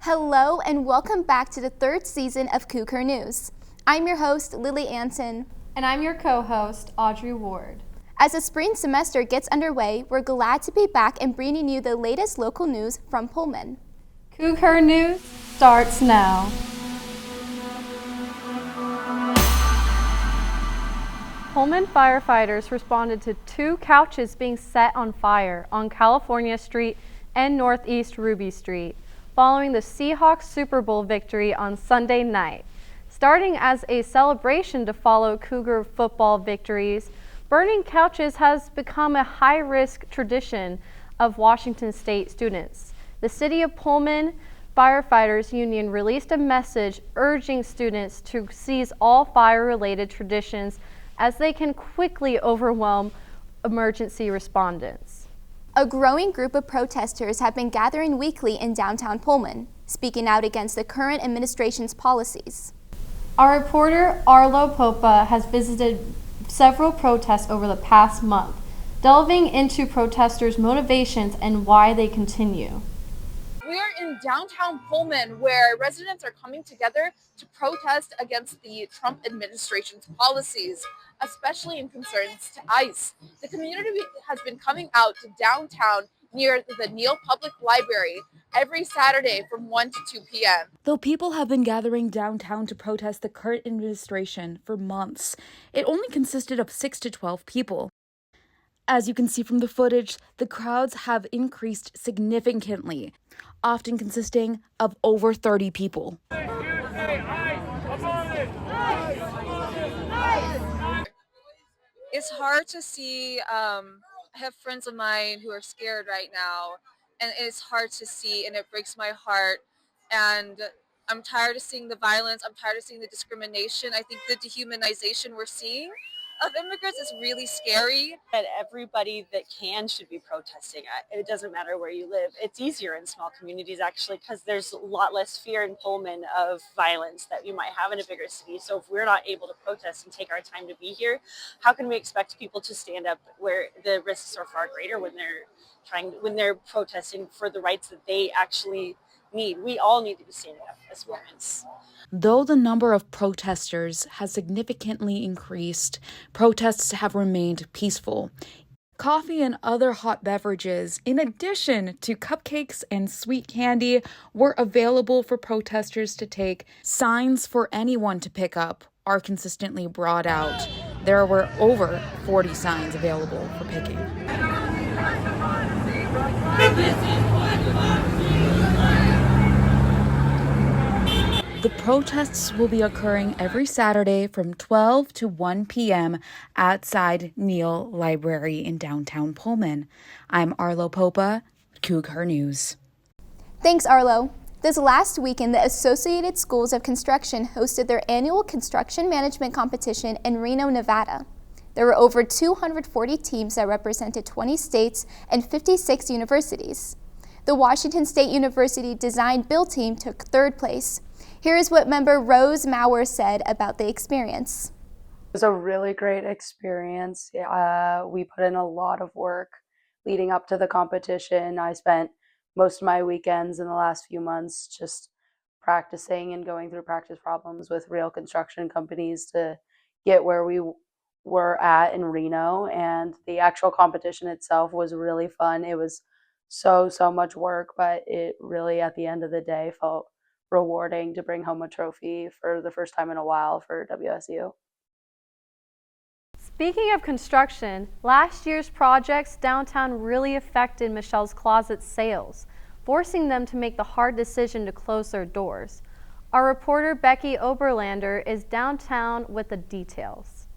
Hello and welcome back to the third season of CougHer News. I'm your host, Lily Anson. And I'm your co-host, Audrey Ward. As the spring semester gets underway, we're glad to be back and bringing you the latest local news from Pullman. CougHer News starts now. Pullman firefighters responded to 2 couches being set on fire on California Street and Northeast Ruby Street, following the Seahawks Super Bowl victory on Sunday night. Starting as a celebration to follow Cougar football victories, burning couches has become a high-risk tradition of Washington State students. The City of Pullman Firefighters Union released a message urging students to cease all fire-related traditions as they can quickly overwhelm emergency respondents. A growing group of protesters have been gathering weekly in downtown Pullman, speaking out against the current administration's policies. Our reporter Arlo Popa has visited several protests over the past month, delving into protesters' motivations and why they continue. We are in downtown Pullman, where residents are coming together to protest against the Trump administration's policies, especially in concerns to ICE. The community has been coming out to downtown near the Neal Public Library every Saturday from 1 to 2 p.m. Though people have been gathering downtown to protest the current administration for months, it only consisted of 6 to 12 people. As you can see from the footage, the crowds have increased significantly, often consisting of over 30 people. It's hard to see, I have friends of mine who are scared right now, and it's hard to see, and it breaks my heart. And I'm tired of seeing the violence. I'm tired of seeing the discrimination. I think the dehumanization we're seeing of immigrants is really scary. That everybody that can should be protesting. It doesn't matter where you live. It's easier in small communities, actually, because there's a lot less fear in Pullman of violence that you might have in a bigger city. So if we're not able to protest and take our time to be here, how can we expect people to stand up where the risks are far greater when they're protesting for the rights that they actually need? We all need to be standing up as women. Though the number of protesters has significantly increased, protests have remained peaceful. Coffee and other hot beverages, in addition to cupcakes and sweet candy, were available for protesters to take. Signs for anyone to pick up are consistently brought out. There were over 40 signs available for picking. The protests will be occurring every Saturday from 12 to 1 p.m. outside Neal Library in downtown Pullman. I'm Arlo Popa, CougHer News. Thanks, Arlo. This last weekend, the Associated Schools of Construction hosted their annual construction management competition in Reno, Nevada. There were over 240 teams that represented 20 states and 56 universities. The Washington State University Design Build team took third place. Here is what member Rose Maurer said about the experience. It was a really great experience. We put in a lot of work leading up to the competition. I spent most of my weekends in the last few months just practicing and going through practice problems with real construction companies to get where we were at in Reno. And the actual competition itself was really fun. It was so much work, but it really, at the end of the day, felt rewarding to bring home a trophy for the first time in a while for WSU. Speaking of construction, last year's projects downtown really affected Michelle's Closet's sales, forcing them to make the hard decision to close their doors. Our reporter Becky Oberlander is downtown with the details.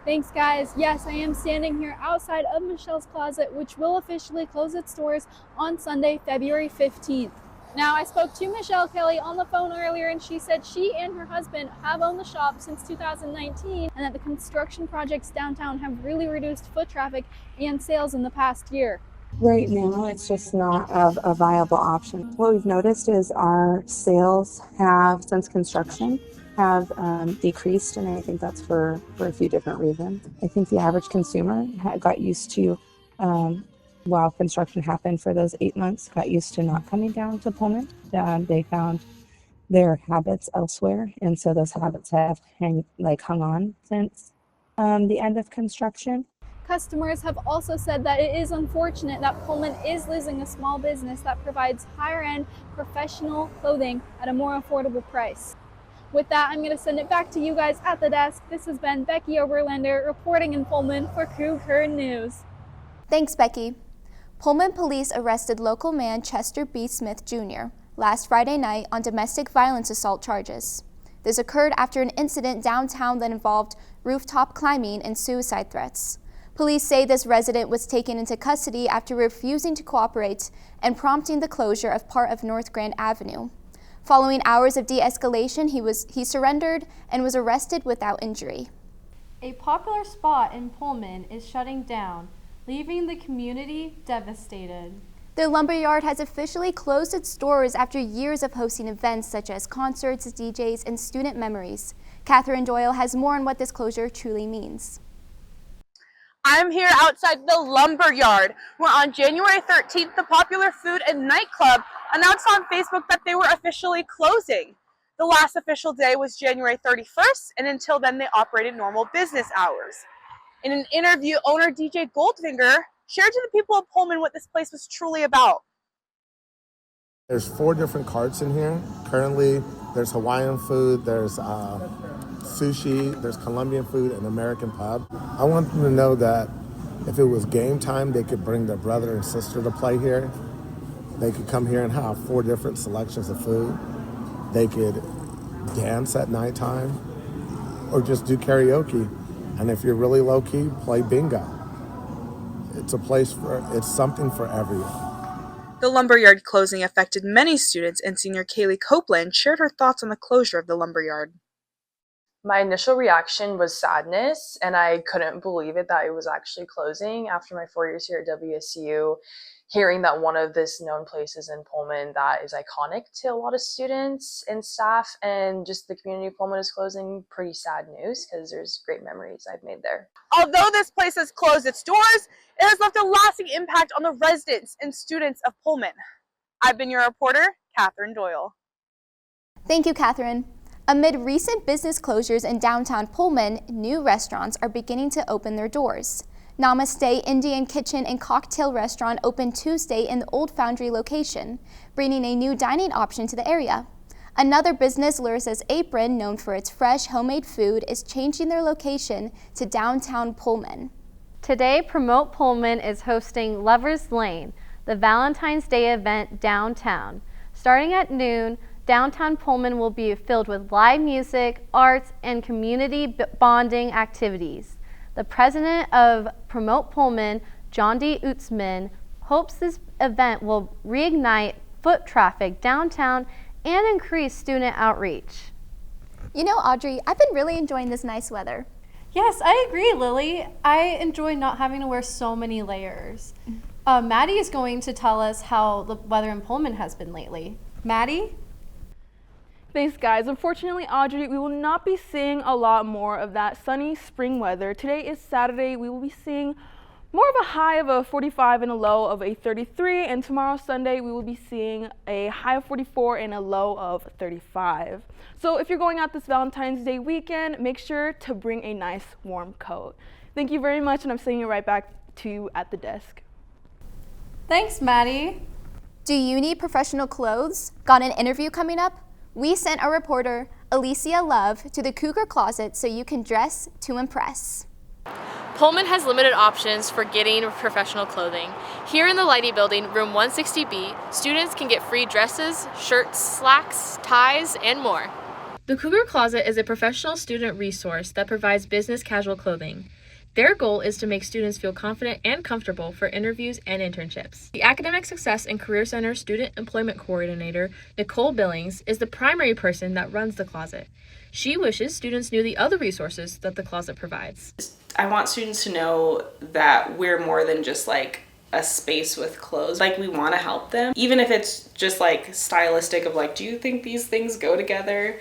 Thanks, guys. Yes, I am standing here outside of Michelle's Closet, which will officially close its doors on Sunday, February 15th. Now, I spoke to Michelle Kelly on the phone earlier, and she said she and her husband have owned the shop since 2019, and that the construction projects downtown have really reduced foot traffic and sales in the past year. Right now, it's just not a viable option. What we've noticed is our sales have, since construction, have decreased, and I think that's for a few different reasons. I think the average consumer got used to while construction happened for those 8 months, got used to not coming down to Pullman. They found their habits elsewhere, and so those habits have hung on since the end of construction. Customers have also said that it is unfortunate that Pullman is losing a small business that provides higher-end professional clothing at a more affordable price. With that, I'm going to send it back to you guys at the desk. This has been Becky Oberlander reporting in Pullman for CougHer News. Thanks, Becky. Pullman police arrested local man Chester B. Smith Jr. last Friday night on domestic violence assault charges. This occurred after an incident downtown that involved rooftop climbing and suicide threats. Police say this resident was taken into custody after refusing to cooperate and prompting the closure of part of North Grand Avenue. Following hours of de-escalation, he surrendered and was arrested without injury. A popular spot in Pullman is shutting down, leaving the community devastated. The Lumberyard has officially closed its doors after years of hosting events such as concerts, DJs, and student memories. Catherine Doyle has more on what this closure truly means. I'm here outside the Lumberyard, where on January 13th, the popular food and nightclub announced on Facebook that they were officially closing. The last official day was January 31st, and until then they operated normal business hours. In an interview, owner DJ Goldfinger shared to the people of Pullman what this place was truly about. There's 4 different carts in here. Currently, there's Hawaiian food, there's sushi, there's Colombian food, and American pub. I want them to know that if it was game time, they could bring their brother and sister to play here. They could come here and have 4 different selections of food. They could dance at nighttime or just do karaoke. And if you're really low key, play bingo. It's something for everyone. The Lumberyard closing affected many students, and senior Kaylee Copeland shared her thoughts on the closure of the Lumberyard. My initial reaction was sadness, and I couldn't believe it that it was actually closing after my 4 years here at WSU. Hearing that one of this known places in Pullman that is iconic to a lot of students and staff and just the community of Pullman is closing, pretty sad news because there's great memories I've made there. Although this place has closed its doors, it has left a lasting impact on the residents and students of Pullman. I've been your reporter, Catherine Doyle. Thank you, Catherine. Amid recent business closures in downtown Pullman, new restaurants are beginning to open their doors. Namaste Indian Kitchen and Cocktail Restaurant opened Tuesday in the Old Foundry location, bringing a new dining option to the area. Another business, Larissa's Apron, known for its fresh homemade food, is changing their location to downtown Pullman. Today, Promote Pullman is hosting Lover's Lane, the Valentine's Day event downtown. Starting at noon, downtown Pullman will be filled with live music, arts, and community bonding activities. The president of Promote Pullman, John D. Utzman, hopes this event will reignite foot traffic downtown and increase student outreach. You know, Audrey, I've been really enjoying this nice weather. Yes, I agree, Lily. I enjoy not having to wear so many layers. Maddie is going to tell us how the weather in Pullman has been lately. Maddie? Thanks, guys. Unfortunately, Audrey, we will not be seeing a lot more of that sunny spring weather. Today is Saturday. We will be seeing more of a high of a 45 and a low of a 33, and tomorrow, Sunday, we will be seeing a high of 44 and a low of 35. So if you're going out this Valentine's Day weekend, make sure to bring a nice warm coat. Thank you very much, and I'm sending it right back to you at the desk. Thanks, Maddie. Do you need professional clothes? Got an interview coming up? We sent our reporter, Alicia Love, to the CougHer Closet so you can dress to impress. Pullman has limited options for getting professional clothing. Here in the Leidy Building, room 160B, students can get free dresses, shirts, slacks, ties, and more. The CougHer Closet is a professional student resource that provides business casual clothing. Their goal is to make students feel confident and comfortable for interviews and internships. The Academic Success and Career Center Student Employment Coordinator, Nicole Billings, is the primary person that runs the closet. She wishes students knew the other resources that the closet provides. I want students to know that we're more than just like a space with clothes. Like, we want to help them, even if it's just like stylistic of like, do you think these things go together?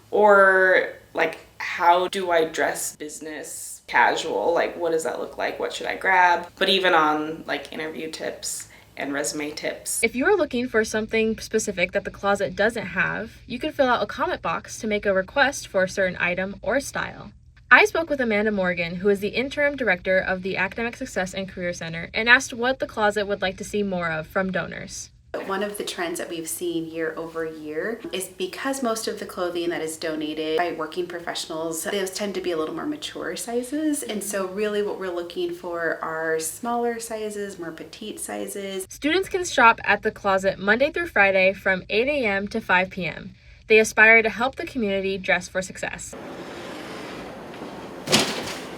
Or like, how do I dress business casual, like what does that look like? What should I grab? But even on like interview tips and resume tips. If you are looking for something specific that the closet doesn't have, you can fill out a comment box to make a request for a certain item or style. I spoke with Amanda Morgan, who is the interim director of the Academic Success and Career Center, and asked what the closet would like to see more of from donors. One of the trends that we've seen year over year is because most of the clothing that is donated by working professionals, those tend to be a little more mature sizes. And so really what we're looking for are smaller sizes, more petite sizes. Students can shop at the closet Monday through Friday from 8 a.m. to 5 p.m. They aspire to help the community dress for success.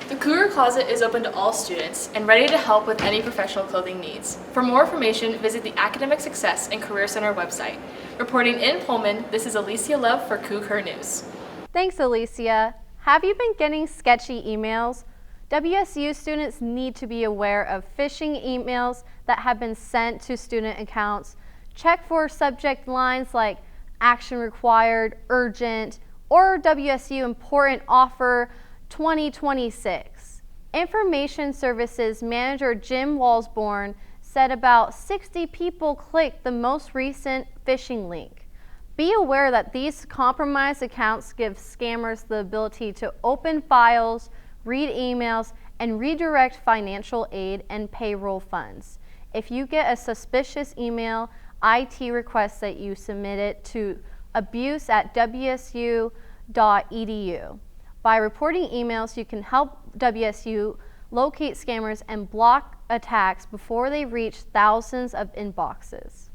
The CougHer Closet is open to all students and ready to help with any professional clothing needs. For more information, visit the Academic Success and Career Center website. Reporting in Pullman, this is Alicia Love for CougHer News. Thanks, Alicia. Have you been getting sketchy emails? WSU students need to be aware of phishing emails that have been sent to student accounts. Check for subject lines like action required, urgent, or WSU important offer 2026. Information Services Manager Jim Walsborn said about 60 people clicked the most recent phishing link. Be aware that these compromised accounts give scammers the ability to open files, read emails, and redirect financial aid and payroll funds. If you get a suspicious email, IT requests that you submit it to abuse@wsu.edu. By reporting emails, you can help WSU locate scammers and block attacks before they reach thousands of inboxes.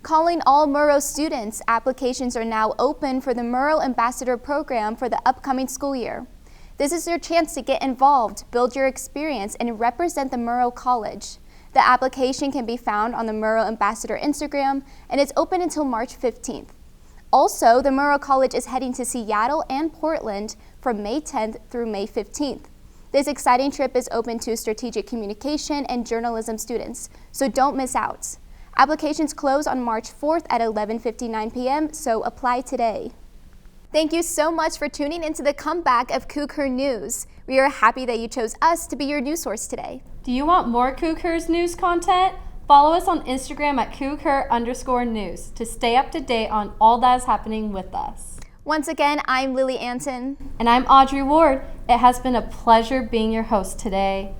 Calling all Murrow students, applications are now open for the Murrow Ambassador Program for the upcoming school year. This is your chance to get involved, build your experience, and represent the Murrow College. The application can be found on the Murrow Ambassador Instagram, and it's open until March 15th. Also, the Murrow College is heading to Seattle and Portland from May 10th through May 15th. This exciting trip is open to strategic communication and journalism students, so don't miss out. Applications close on March 4th at 11:59 p.m., so apply today. Thank you so much for tuning into the comeback of CougHer News. We are happy that you chose us to be your news source today. Do you want more CougHer's news content? Follow us on Instagram at CougHer_news to stay up to date on all that is happening with us. Once again, I'm Lily Anton. And I'm Audrey Ward. It has been a pleasure being your host today.